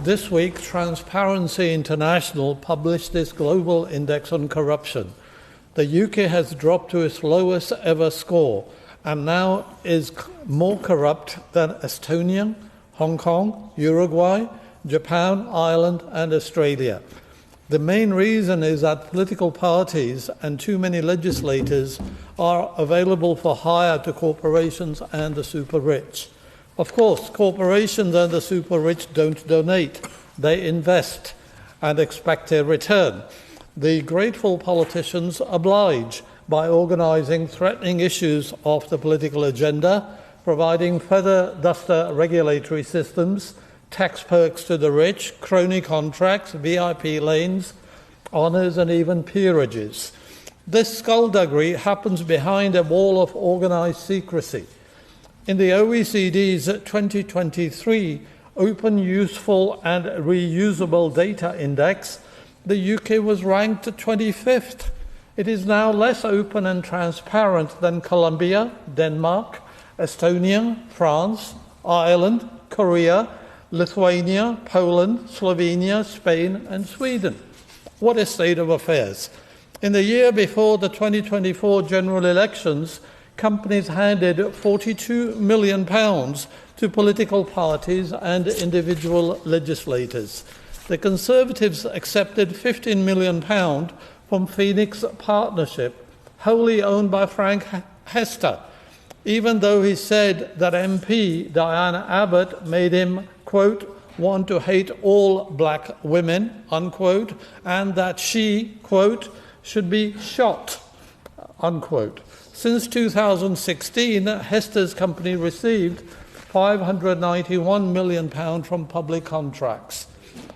This week, Transparency International published its global index on corruption. The UK has dropped to its lowest ever score and now is more corrupt than Estonia, Hong Kong, Uruguay, Japan, Ireland, and Australia. The main reason is that political parties and too many legislators are available for hire to corporations and the super rich. Of course, corporations and the super rich don't donate. They invest and expect a return. The grateful politicians oblige by organising threatening issues off the political agenda, providing feather duster regulatory systems, tax perks to the rich, crony contracts, VIP lanes, honours and even peerages. This skullduggery happens behind a wall of organised secrecy. In the OECD's 2023 Open, Useful and Reusable Data Index, the UK was ranked 25th. It is now less open and transparent than Colombia, Denmark, Estonia, France, Ireland, Korea, Lithuania, Poland, Slovenia, Spain and Sweden. What a state of affairs. In the year before the 2024 general elections, companies handed £42 million to political parties and individual legislators. The Conservatives accepted £15 million from Phoenix Partnership, wholly owned by Frank Hester, even though he said that MP Diana Abbott made him, quote, want to hate all black women, unquote, and that she, quote, should be shot, unquote. Since 2016, Hester's company received £591 million from public contracts.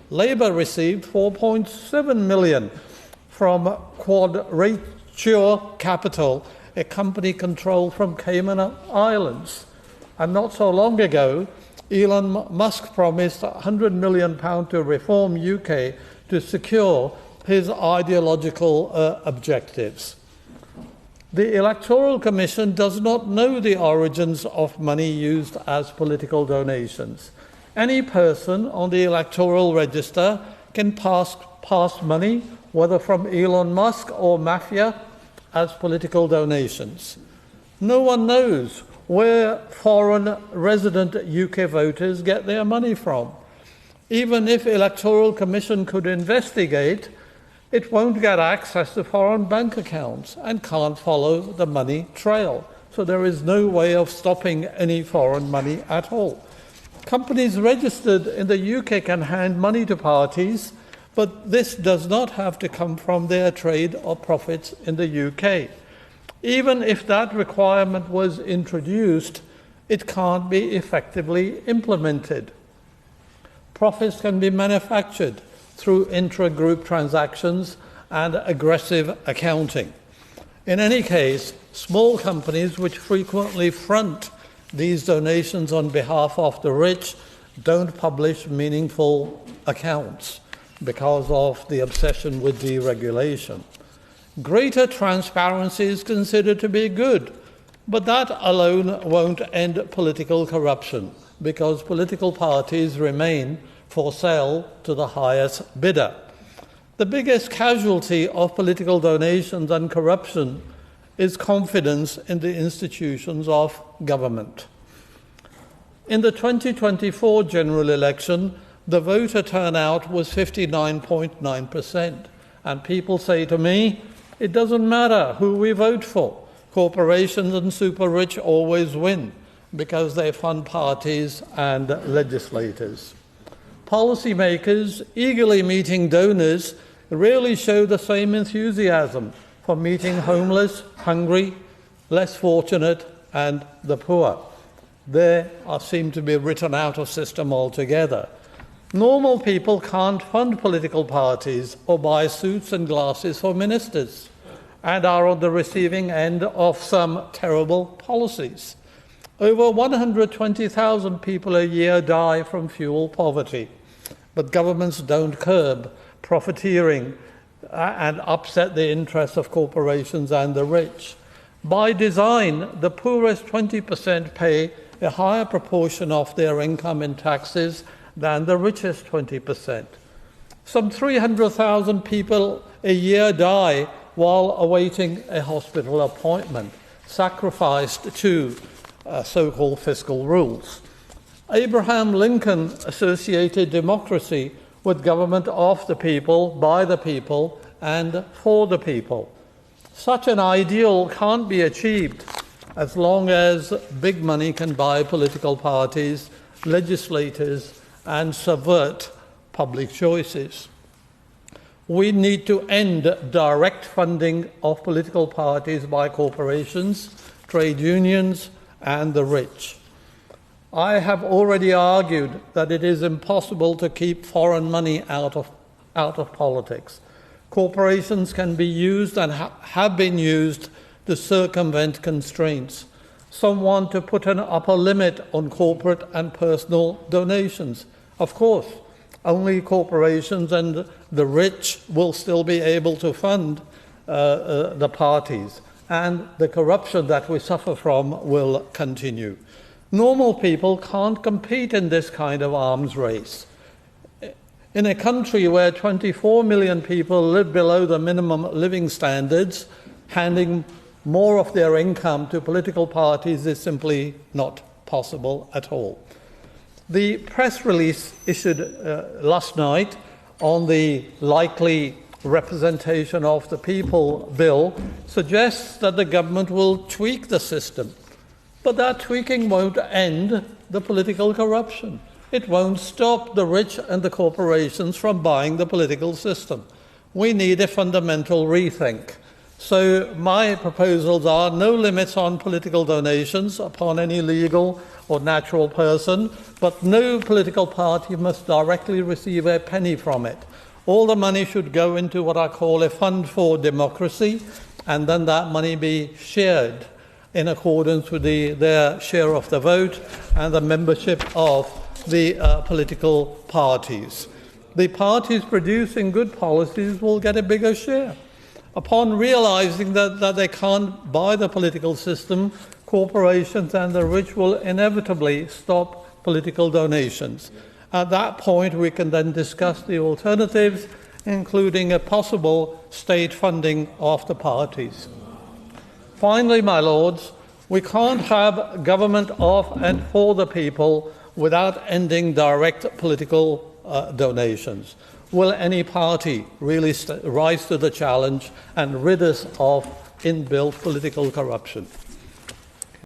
Labour received £4.7 million from Quadrature Capital, a company controlled from Cayman Islands. And not so long ago, Elon Musk promised £100 million to reform UK to secure his ideological objectives. The Electoral Commission does not know the origins of money used as political donations. Any person on the electoral register can pass money, whether from Elon Musk or mafia, as political donations. No one knows where foreign resident UK voters get their money from. Even if the Electoral Commission could investigate, it won't get access to foreign bank accounts and can't follow the money trail. So there is no way of stopping any foreign money at all. Companies registered in the UK can hand money to parties, but this does not have to come from their trade or profits in the UK. Even if that requirement was introduced, it can't be effectively implemented. Profits can be manufactured through intra-group transactions and aggressive accounting. In any case, small companies which frequently front these donations on behalf of the rich don't publish meaningful accounts because of the obsession with deregulation. Greater transparency is considered to be good, but that alone won't end political corruption because political parties remain for sale to the highest bidder. The biggest casualty of political donations and corruption is confidence in the institutions of government. In the 2024 general election, the voter turnout was 59.9%, and people say to me, it doesn't matter who we vote for. Corporations and super rich always win because they fund parties and legislators. Policymakers eagerly meeting donors rarely show the same enthusiasm for meeting homeless, hungry, less fortunate, and the poor. They seem to be written out of system altogether. Normal people can't fund political parties or buy suits and glasses for ministers and are on the receiving end of some terrible policies. Over 120,000 people a year die from fuel poverty, but governments don't curb profiteering and upset the interests of corporations and the rich. By design, the poorest 20% pay a higher proportion of their income in taxes than the richest 20%. Some 300,000 people a year die while awaiting a hospital appointment, sacrificed to so-called fiscal rules. Abraham Lincoln associated democracy with government of the people, by the people, and for the people. Such an ideal can't be achieved as long as big money can buy political parties, legislators, and subvert public choices. We need to end direct funding of political parties by corporations, trade unions, and the rich. I have already argued that it is impossible to keep foreign money out of politics. Corporations can be used and have been used to circumvent constraints. Some want to put an upper limit on corporate and personal donations. Of course, only corporations and the rich will still be able to fund the parties, and the corruption that we suffer from will continue. Normal people can't compete in this kind of arms race. In a country where 24 million people live below the minimum living standards, handing more of their income to political parties is simply not possible at all. The press release issued last night on the likely representation of the people bill suggests that the government will tweak the system. But that tweaking won't end the political corruption. It won't stop the rich and the corporations from buying the political system. We need a fundamental rethink. So my proposals are no limits on political donations upon any legal or natural person, but no political party must directly receive a penny from it. All the money should go into what I call a fund for democracy, and then that money be shared in accordance with their share of the vote and the membership of the political parties. The parties producing good policies will get a bigger share. Upon realizing that they can't buy the political system, corporations and the rich will inevitably stop political donations. At that point, we can then discuss the alternatives, including a possible state funding of the parties. Finally, my lords, we can't have government of and for the people without ending direct political donations. Will any party really rise to the challenge and rid us of inbuilt political corruption?